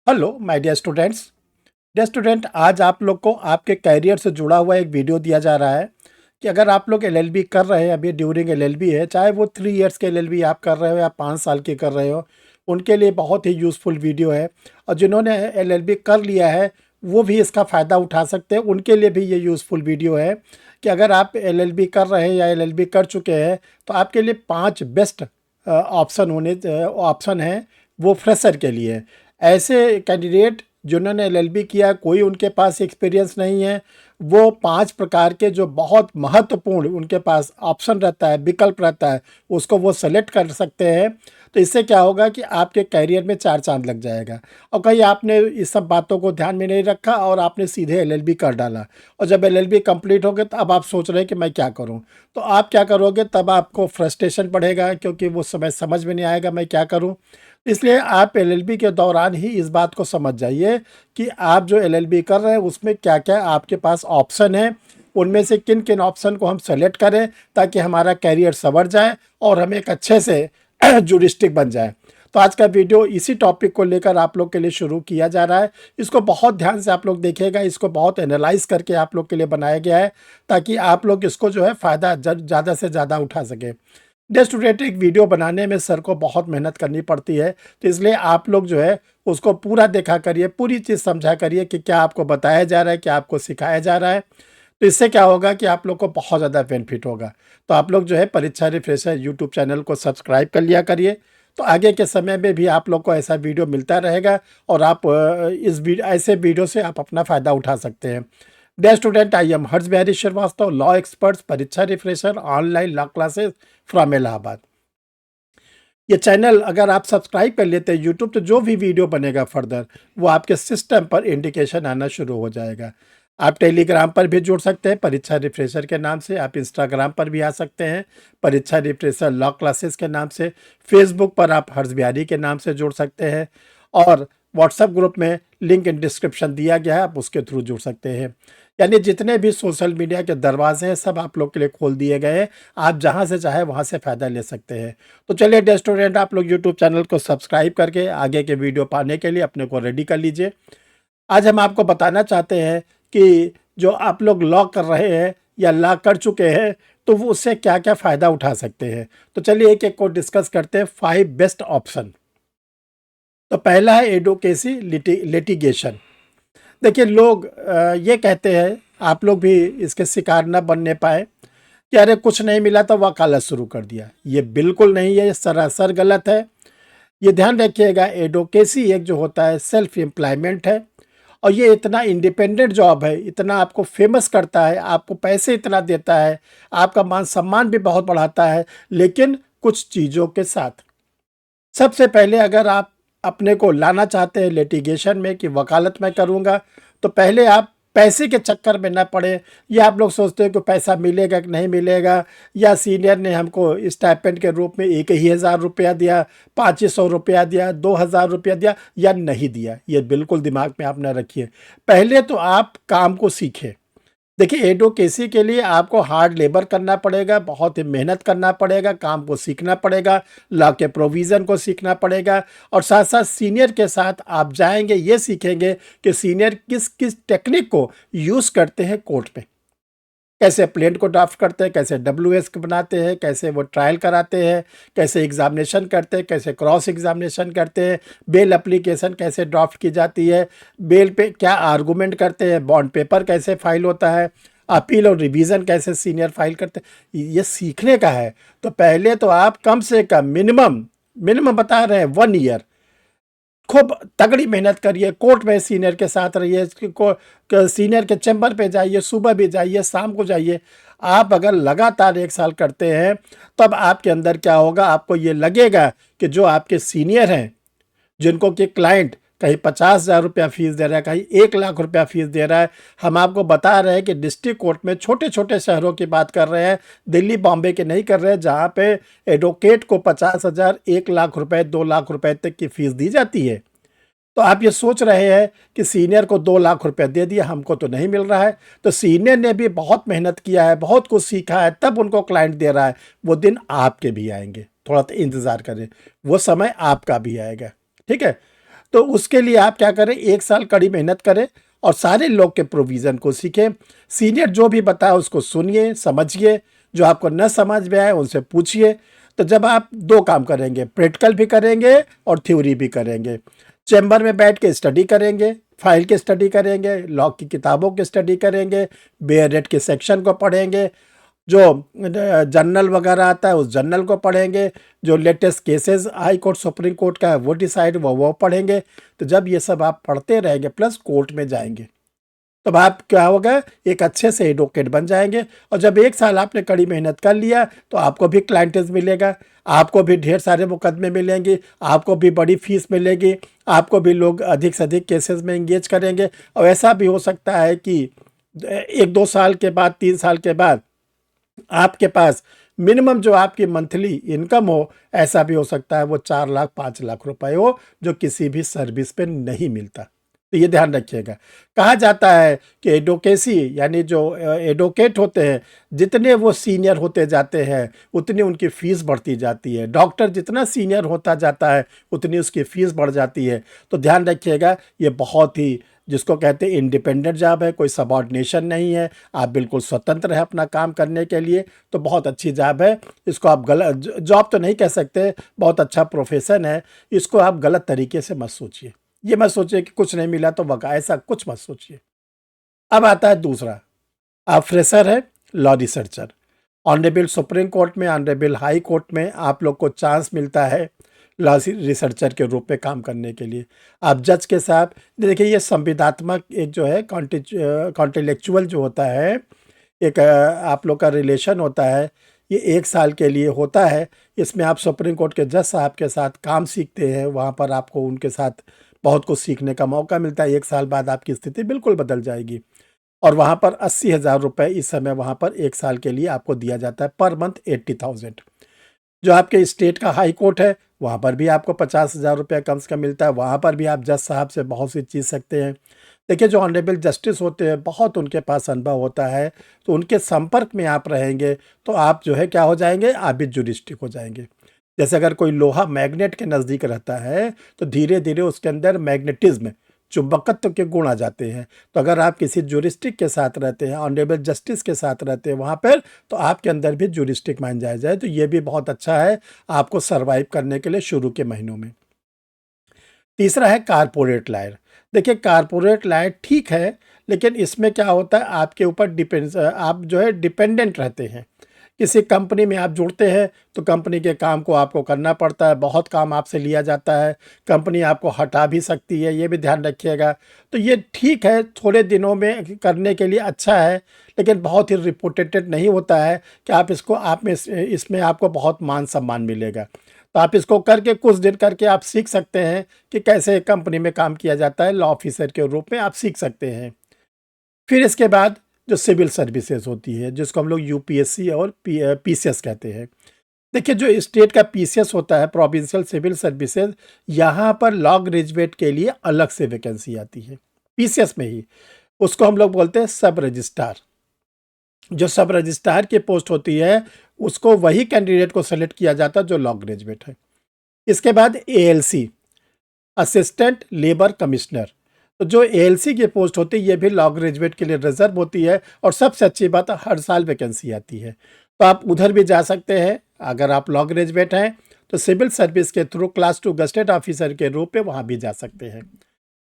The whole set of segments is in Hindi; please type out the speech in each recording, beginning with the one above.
Hello my dear students. Dear student, आज आप लोग को आपके कैरियर से जुड़ा हुआ एक वीडियो दिया जा रहा है कि अगर आप लोग एलएलबी कर रहे हैं, अभी ड्यूरिंग एलएलबी है, चाहे वो 3 इयर्स के एलएलबी आप कर रहे हो या 5 साल की कर रहे हो, उनके लिए बहुत ही यूज़फुल वीडियो है। और जिन्होंने एलएलबी कर लिया है वो भी इसका फ़ायदा उठा सकते हैं, उनके लिए भी ये यूज़फुल वीडियो है कि अगर आप एलएलबी कर रहे हैं या एलएलबी कर चुके हैं तो आपके लिए 5 बेस्ट ऑप्शन हैं वो फ्रेशर के लिए। ऐसे कैंडिडेट जिन्होंने एलएलबी किया, कोई उनके पास एक्सपीरियंस नहीं है, वो 5 प्रकार के जो बहुत महत्वपूर्ण उनके पास ऑप्शन रहता है, विकल्प रहता है, उसको वो सेलेक्ट कर सकते हैं। तो इससे क्या होगा कि आपके करियर में 4 चाँद लग जाएगा। और कहीं आपने इस सब बातों को ध्यान में नहीं रखा और आपने सीधे एलएलबी कर डाला, और जब एलएलबी कंप्लीट हो गया तो अब आप सोच रहे हैं कि मैं क्या करूं। तो आप क्या करोगे, तब आपको फ्रस्ट्रेशन बढ़ेगा क्योंकि वो समय समझ में नहीं आएगा मैं क्या करूं। इसलिए आप एलएलबी के दौरान ही इस बात को समझ जाइए कि आप जो एलएलबी कर रहे हैं उसमें क्या क्या आपके पास ऑप्शन है, उनमें से किन किन ऑप्शन को हम सेलेक्ट करें ताकि हमारा कैरियर संवर जाए और हम एक अच्छे से जुरिस्टिक बन जाए। तो आज का वीडियो इसी टॉपिक को लेकर आप लोग के लिए शुरू किया जा रहा है। इसको बहुत ध्यान से आप लोग देखिएगा, इसको बहुत एनालाइज करके आप लोग के लिए बनाया गया है ताकि आप लोग इसको जो है फ़ायदा ज़्यादा से ज़्यादा उठा सकें। डे स्टूडेंट, एक वीडियो बनाने में सर को बहुत मेहनत करनी पड़ती है, तो इसलिए आप लोग जो है उसको पूरा देखा करिए, पूरी चीज़ समझा करिए कि क्या आपको बताया जा रहा है, क्या आपको सिखाया जा रहा है। तो इससे क्या होगा कि आप लोग को बहुत ज़्यादा बेनिफिट होगा। तो आप लोग जो है परीक्षा रिफ्रेशर यूट्यूब चैनल को सब्सक्राइब कर लिया करिए, तो आगे के समय में भी आप लोग को ऐसा वीडियो मिलता रहेगा और आप ऐसे वीडियो से आप अपना फ़ायदा उठा सकते हैं। Dear student, I am Harsh Bihari Shrivastava, law experts, परीक्षा refresher, online law classes from Allahabad. ये चैनल अगर आप सब्सक्राइब कर लेते हैं यूट्यूब, तो जो भी वीडियो बनेगा फर्दर वो आपके सिस्टम पर इंडिकेशन आना शुरू हो जाएगा। आप टेलीग्राम पर भी जुड़ सकते हैं परीक्षा रिफ्रेशर के नाम से, आप इंस्टाग्राम पर भी आ सकते हैं परीक्षा रिफ्रेशर लॉ क्लासेस के नाम से, फेसबुक पर आप हर्ष बिहारी के नाम से जुड़ सकते हैं, और व्हाट्सएप ग्रुप में लिंक इन डिस्क्रिप्शन दिया गया है, आप उसके थ्रू जुड़ सकते हैं। यानी जितने भी सोशल मीडिया के दरवाजे हैं सब आप लोग के लिए खोल दिए गए हैं, आप जहां से चाहे वहां से फ़ायदा ले सकते हैं। तो चलिए डियर स्टूडेंट, आप लोग यूट्यूब चैनल को सब्सक्राइब करके आगे के वीडियो पाने के लिए अपने को रेडी कर लीजिए। आज हम आपको बताना चाहते हैं कि जो आप लोग लॉ कर रहे हैं या लॉ कर चुके हैं तो वो उससे क्या क्या फ़ायदा उठा सकते हैं। तो चलिए एक एक को डिस्कस करते हैं, 5 बेस्ट ऑप्शन। तो पहला है एडवोकेसी लिटिगेशन। देखिए, लोग ये कहते हैं, आप लोग भी इसके शिकार न बनने पाए कि अरे कुछ नहीं मिला तो वकालत शुरू कर दिया। ये बिल्कुल नहीं है, ये सरासर गलत है। ये ध्यान रखिएगा, एडवोकेसी एक जो होता है सेल्फ एम्प्लॉयमेंट है, और ये इतना इंडिपेंडेंट जॉब है, इतना आपको फेमस करता है, आपको पैसे इतना देता है, आपका मान सम्मान भी बहुत बढ़ाता है, लेकिन कुछ चीज़ों के साथ। सबसे पहले अगर आप अपने को लाना चाहते हैं लिटिगेशन में कि वकालत मैं करूंगा, तो पहले आप पैसे के चक्कर में ना पड़े। या आप लोग सोचते हो कि पैसा मिलेगा कि नहीं मिलेगा, या सीनियर ने हमको स्टाइपेंड के रूप में 1,000 रुपया दिया, 500 रुपया दिया, 2,000 रुपया दिया या नहीं दिया, ये बिल्कुल दिमाग में आप ना रखिए। पहले तो आप काम को सीखें। देखिए, एडवोकेसी के लिए आपको हार्ड लेबर करना पड़ेगा, बहुत ही मेहनत करना पड़ेगा, काम को सीखना पड़ेगा, लॉ के प्रोविज़न को सीखना पड़ेगा, और साथ साथ सीनियर के साथ आप जाएंगे, ये सीखेंगे कि सीनियर किस किस टेक्निक को यूज़ करते हैं कोर्ट में, कैसे प्लेंट को ड्राफ्ट करते हैं, कैसे डब्ल्यूएस बनाते हैं, कैसे वो ट्रायल कराते हैं, कैसे एग्जामिनेशन करते हैं, कैसे क्रॉस एग्जामिनेशन करते हैं, बेल एप्लीकेशन कैसे ड्राफ्ट की जाती है, बेल पे क्या आर्गूमेंट करते हैं, बॉन्ड पेपर कैसे फाइल होता है, अपील और रिवीजन कैसे सीनियर फाइल करते हैं, ये सीखने का है। तो पहले तो आप कम से कम मिनिमम मिनिमम बता रहे हैं 1 ईयर खूब तगड़ी मेहनत करिए, कोर्ट में सीनियर के साथ रहिए, सीनियर के चैम्बर पे जाइए, सुबह भी जाइए, शाम को जाइए। आप अगर लगातार 1 साल करते हैं तब आपके अंदर क्या होगा, आपको ये लगेगा कि जो आपके सीनियर हैं, जिनको कि क्लाइंट कहीं 50,000 रुपया फीस दे रहा है, कहीं 1 लाख रुपया फीस दे रहा है। हम आपको बता रहे हैं कि डिस्ट्रिक्ट कोर्ट में छोटे छोटे शहरों की बात कर रहे हैं, दिल्ली बॉम्बे के नहीं कर रहे हैं, जहाँ पे एडवोकेट को 50,000, 1 लाख रुपए, 2 लाख रुपए तक की फीस दी जाती है। तो आप ये सोच रहे हैं कि सीनियर को 2 लाख रुपए दे दिया, हमको तो नहीं मिल रहा है। तो सीनियर ने भी बहुत मेहनत किया है, बहुत कुछ सीखा है, तब उनको क्लाइंट दे रहा है। वो दिन आपके भी आएंगे, थोड़ा तो इंतज़ार करें, वो समय आपका भी आएगा। ठीक है। तो उसके लिए आप क्या करें, 1 साल कड़ी मेहनत करें और सारे लॉ के प्रोविज़न को सीखें। सीनियर जो भी बताए उसको सुनिए, समझिए, जो आपको न समझ में आए उनसे पूछिए। तो जब आप 2 काम करेंगे, प्रैक्टिकल भी करेंगे और थ्योरी भी करेंगे। चैम्बर में बैठ के स्टडी करेंगे, फाइल की स्टडी करेंगे, लॉ की किताबों की स्टडी करेंगे, बेयरेट के सेक्शन को पढ़ेंगे, जो जर्नल वगैरह आता है उस जर्नल को पढ़ेंगे, जो latest cases high court supreme court का है वो डिसाइड वो पढ़ेंगे। तो जब ये सब आप पढ़ते रहेंगे प्लस कोर्ट में जाएंगे, तब आप क्या होगा, एक अच्छे से एडवोकेट बन जाएंगे। और जब 1 साल आपने कड़ी मेहनत कर लिया तो आपको भी क्लाइंटेज मिलेगा, आपको भी ढेर सारे मुकदमे मिलेंगे, आपको भी बड़ी फीस मिलेगी, आपको भी लोग अधिक से अधिक केसेस में इंगेज करेंगे। और ऐसा भी हो सकता है कि 1-2 साल के बाद, 3 साल के बाद आपके पास मिनिमम जो आपकी मंथली इनकम हो, ऐसा भी हो सकता है वो 4 लाख 5 लाख रुपए हो, जो किसी भी सर्विस पे नहीं मिलता। तो ये ध्यान रखिएगा। कहा जाता है कि एडवोकेसी यानी जो एडवोकेट होते हैं, जितने वो सीनियर होते जाते हैं उतनी उनकी फ़ीस बढ़ती जाती है। डॉक्टर जितना सीनियर होता जाता है उतनी उसकी फ़ीस बढ़ जाती है। तो ध्यान रखिएगा, ये बहुत ही जिसको कहते हैं इंडिपेंडेंट जॉब है, कोई सबॉर्डिनेशन नहीं है, आप बिल्कुल स्वतंत्र हैं अपना काम करने के लिए। तो बहुत अच्छी जॉब है, इसको आप गलत जॉब तो नहीं कह सकते, बहुत अच्छा प्रोफेशन है। इसको आप गलत तरीके से मत सोचिए। ये मत सोचिए कि कुछ नहीं मिला तो वका, ऐसा कुछ मत सोचिए। अब आता है दूसरा, आप फ्रेशर है, law researcher. Honourable supreme court में, ऑनरेबल हाई कोर्ट में आप लोग को चांस मिलता है लॉ रिसर्चर के रूप में काम करने के लिए। आप जज के साथ देखिए, ये संविदात्मक एक जो है कॉन्टेलेक्चुअल जो होता है, एक आप लोग का रिलेशन होता है, ये 1 साल के लिए होता है। इसमें आप सुप्रीम कोर्ट के जज साहब के साथ काम सीखते हैं, वहाँ पर आपको उनके साथ बहुत कुछ सीखने का मौका मिलता है। 1 साल बाद आपकी स्थिति बिल्कुल बदल जाएगी। और वहाँ पर 80,000 रुपये इस समय वहाँ पर 1 साल के लिए आपको दिया जाता है, पर मंथ 80,000। जो आपके स्टेट का हाई कोर्ट है, वहाँ पर भी आपको 50,000 रुपये कम से कम मिलता है। वहाँ पर भी आप जज साहब से बहुत सी चीज़ सकते हैं। देखिए, जो ऑनरेबल जस्टिस होते हैं, बहुत उनके पास अनुभव होता है, तो उनके संपर्क में आप रहेंगे तो आप जो है क्या हो जाएंगे, आप भी जुरिस्टिक हो जाएंगे। जैसे अगर कोई लोहा मैग्नेट के नज़दीक रहता है तो धीरे धीरे उसके अंदर मैग्नेटिज्म, चुंबकत्व के गुण आ जाते हैं। तो अगर आप किसी जुरिस्टिक के साथ रहते हैं, ऑनरेबल जस्टिस के साथ रहते हैं वहाँ पर, तो आपके अंदर भी जुरिस्टिक मान जाया जाए। तो ये भी बहुत अच्छा है आपको सर्वाइव करने के लिए शुरू के महीनों में। तीसरा है कारपोरेट लायर। देखिए, कारपोरेट लायर ठीक है, लेकिन इसमें क्या होता है, आपके ऊपर आप जो है डिपेंडेंट रहते हैं। किसी कंपनी में आप जुड़ते हैं तो कंपनी के काम को आपको करना पड़ता है, बहुत काम आपसे लिया जाता है, कंपनी आपको हटा भी सकती है, ये भी ध्यान रखिएगा। तो ये ठीक है, थोड़े दिनों में करने के लिए अच्छा है, लेकिन बहुत ही रिपोर्टेटेड नहीं होता है कि आप इसको आप में इसमें आपको बहुत मान सम्मान मिलेगा। तो आप इसको करके कुछ दिन करके आप सीख सकते हैं कि कैसे कंपनी में काम किया जाता है, लॉ ऑफिसर के रूप में आप सीख सकते हैं। फिर इसके बाद जो सिविल सर्विसेज होती है, जिसको हम लोग यूपीएससी और पीसीएस कहते हैं। देखिए, जो स्टेट का पीसीएस होता है, प्रोविंशियल सिविल सर्विसेज, यहाँ पर लॉ ग्रेजुएट के लिए अलग से वैकेंसी आती है पीसीएस में ही। उसको हम लोग बोलते हैं सब रजिस्ट्रार। जो सब रजिस्ट्रार की पोस्ट होती है, उसको वही कैंडिडेट को सेलेक्ट किया जाता है जो लॉ ग्रेजुएट है। इसके बाद एएलसी, असिस्टेंट लेबर कमिश्नर। तो जो एएलसी की पोस्ट होती है, ये भी लॉ ग्रेजुएट के लिए रिजर्व होती है। और सबसे अच्छी बात है, हर साल वैकेंसी आती है, तो आप उधर भी जा सकते हैं। अगर आप लॉ ग्रेजुएट हैं तो सिविल सर्विस के थ्रू क्लास 2 गजेटेड ऑफिसर के रूप में वहाँ भी जा सकते हैं।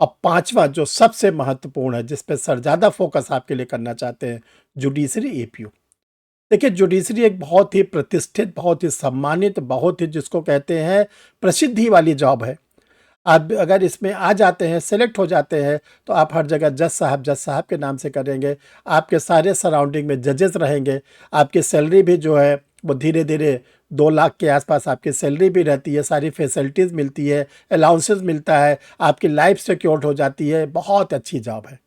अब पांचवा जो सबसे महत्वपूर्ण है, जिस पे सर ज़्यादा फोकस आपके लिए करना चाहते हैं, जुडिशरी एपीओ। देखिए, जुडिशरी एक बहुत ही प्रतिष्ठित, बहुत ही सम्मानित, बहुत ही जिसको कहते हैं प्रसिद्धि वाली जॉब है। आप अगर इसमें आ जाते हैं, सेलेक्ट हो जाते हैं, तो आप हर जगह जज साहब के नाम से करेंगे। आपके सारे सराउंडिंग में जजेस रहेंगे। आपकी सैलरी भी जो है वो धीरे धीरे 2 लाख के आसपास आपकी सैलरी भी रहती है, सारी फैसिलिटीज़ मिलती है, अलाउंसेस मिलता है, आपकी लाइफ सिक्योर्ड हो जाती है। बहुत अच्छी जॉब है।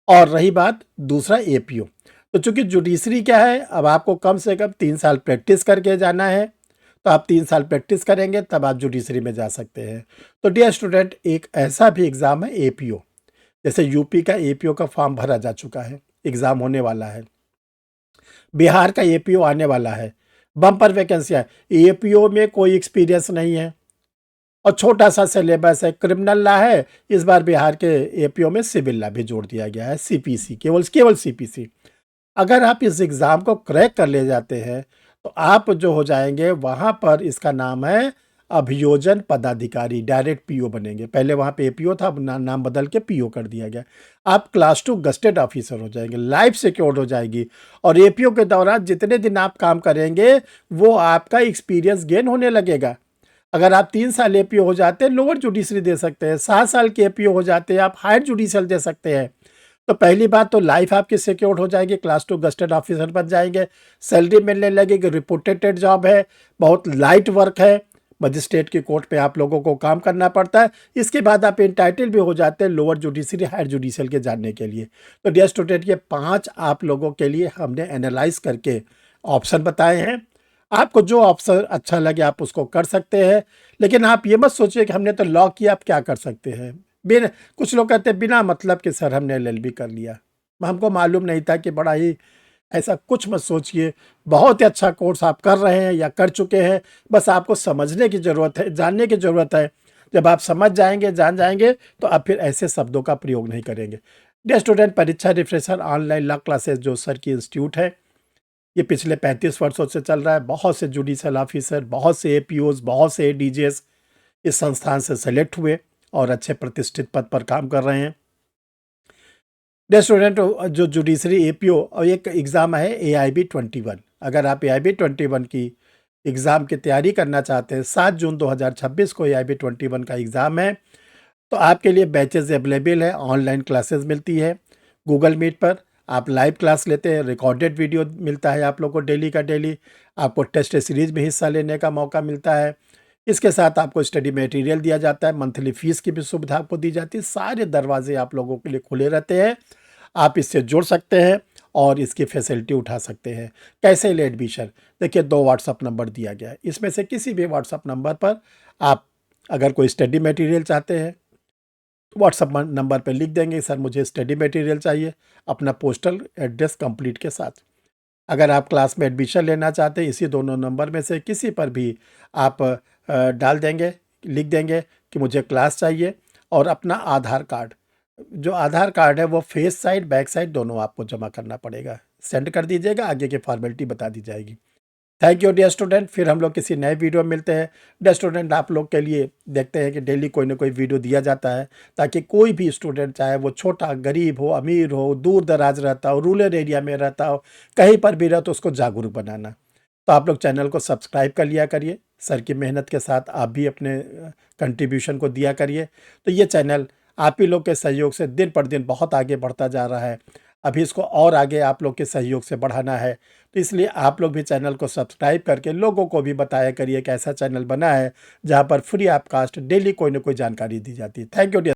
और रही बात दूसरा एपीओ, तो चूंकि जुडिशरी क्या है, अब आपको कम से कम 3 साल प्रैक्टिस करके जाना है। तो आप 3 साल प्रैक्टिस करेंगे तब आप जुडिशरी में जा सकते हैं। तो डियर स्टूडेंट, एक ऐसा भी एग्ज़ाम है एपीओ, जैसे यूपी का एपीओ का फॉर्म भरा जा चुका है, एग्ज़ाम होने वाला है। बिहार का एपीओ आने वाला है, बम्पर वैकेंसी है। एपीओ में कोई एक्सपीरियंस नहीं है और छोटा सा सिलेबस है, क्रिमिनल लॉ है, इस बार बिहार के एपीओ में सिविल लॉ भी जोड़ दिया गया है, सीपीसी, केवल केवल सीपीसी। अगर आप इस एग्ज़ाम को क्रैक कर ले जाते हैं तो आप जो हो जाएंगे वहाँ पर, इसका नाम है अभियोजन पदाधिकारी, डायरेक्ट पीओ बनेंगे। पहले वहाँ पे एपीओ था, अब नाम बदल के पीओ कर दिया गया। आप क्लास 2 गस्टेड ऑफिसर हो जाएंगे, लाइफ सिक्योर्ड हो जाएगी। और एपीओ के दौरान जितने दिन आप काम करेंगे वो आपका एक्सपीरियंस गेन होने लगेगा। अगर आप 3 साल एपीओ हो जाते हैं लोअर जुडिशरी दे सकते हैं, 7 साल के एपीओ हो जाते हैं आप हायर जुडिशियल दे सकते हैं। तो पहली बात तो लाइफ आपकी सिक्योर्ड हो जाएगी, क्लास 2 गस्टेड ऑफिसर बन जाएंगे, सैलरी मिलने लगेगी, रिपोर्टेड जॉब है, बहुत लाइट वर्क है, मजिस्ट्रेट की कोर्ट पे आप लोगों को काम करना पड़ता है। इसके बाद आप इंटाइटल भी हो जाते हैं लोअर जुडिशरी हायर जुडिशियल के जानने के लिए। तो डियर स्टूडेंट, ये 5 आप लोगों के लिए हमने एनालाइज करके ऑप्शन बताए हैं। आपको जो ऑप्शन अच्छा लगे आप उसको कर सकते हैं, लेकिन आप ये मत सोचिए कि हमने तो लॉ किया आप क्या कर सकते हैं। बिना, कुछ लोग कहते हैं बिना मतलब के सर हमने एलएलबी कर लिया, हमको मालूम नहीं था कि बड़ा ही, ऐसा कुछ मत सोचिए। बहुत ही अच्छा कोर्स आप कर रहे हैं या कर चुके हैं, बस आपको समझने की ज़रूरत है, जानने की ज़रूरत है। जब आप समझ जाएंगे, जान जाएंगे, तो आप फिर ऐसे शब्दों का प्रयोग नहीं करेंगे। डियर स्टूडेंट, परीक्षा रिफ्रेशर ऑनलाइन लॉ क्लासेस जो सर की इंस्टीट्यूट है, ये पिछले 35 वर्षों से चल रहा है। बहुत से जुडिशियल ऑफिसर, बहुत से एपीओज, बहुत से एडीजेस इस संस्थान से सेलेक्ट हुए और अच्छे प्रतिष्ठित पद पर काम कर रहे हैं। डियर स्टूडेंट, जो जुडिशरी एपीओ और एक एग्ज़ाम है AIB 21, अगर आप AIB 21 की एग्ज़ाम की तैयारी करना चाहते हैं, 7 जून 2026 को AIB 21 का एग्ज़ाम है। तो आपके लिए बैचेस अवेलेबल है, ऑनलाइन क्लासेस मिलती है गूगल मीट पर, आप लाइव क्लास लेते हैं, रिकॉर्डेड वीडियो मिलता है आप लोग को डेली का डेली, आपको टेस्ट सीरीज में हिस्सा लेने का मौका मिलता है। इसके साथ आपको स्टडी मटेरियल दिया जाता है, मंथली फीस की भी सुविधा आपको दी जाती है। सारे दरवाजे आप लोगों के लिए खुले रहते हैं, आप इससे जुड़ सकते हैं और इसकी फैसिलिटी उठा सकते हैं। कैसे ले एडमिशन, देखिए 2 व्हाट्सअप नंबर दिया गया है, इसमें से किसी भी व्हाट्सअप नंबर पर आप अगर कोई स्टडी मटेरियल चाहते हैं व्हाट्सअप नंबर पर लिख देंगे सर मुझे स्टडी मटेरियल चाहिए, अपना पोस्टल एड्रेस कंप्लीट के साथ। अगर आप क्लास में एडमिशन लेना चाहते हैं, इसी दोनों नंबर में से किसी पर भी आप डाल देंगे, लिख देंगे कि मुझे क्लास चाहिए, और अपना आधार कार्ड, जो आधार कार्ड है वो फेस साइड बैक साइड दोनों आपको जमा करना पड़ेगा, सेंड कर दीजिएगा, आगे की फॉर्मेलिटी बता दी जाएगी। थैंक यू डियर स्टूडेंट, फिर हम लोग किसी नए वीडियो में मिलते हैं। डियर स्टूडेंट, आप लोग के लिए देखते हैं कि डेली कोई ना कोई वीडियो दिया जाता है, ताकि कोई भी स्टूडेंट, चाहे वो छोटा, गरीब हो, अमीर हो, दूर दराज रहता हो, रूरल एरिया में रहता हो, कहीं पर भी रहो, तो उसको जागरूक बनाना। तो आप लोग चैनल को सब्सक्राइब कर लिया करिए, सर की मेहनत के साथ आप भी अपने कंट्रीब्यूशन को दिया करिए। तो ये चैनल आप ही लोग के सहयोग से दिन पर दिन बहुत आगे बढ़ता जा रहा है। अभी इसको और आगे आप लोग के सहयोग से बढ़ाना है, तो इसलिए आप लोग भी चैनल को सब्सक्राइब करके लोगों को भी बताया करिए कि ऐसा चैनल बना है जहां पर फ्री ऑफ कास्ट डेली कोई ना कोई जानकारी दी जाती है। Thank you dear.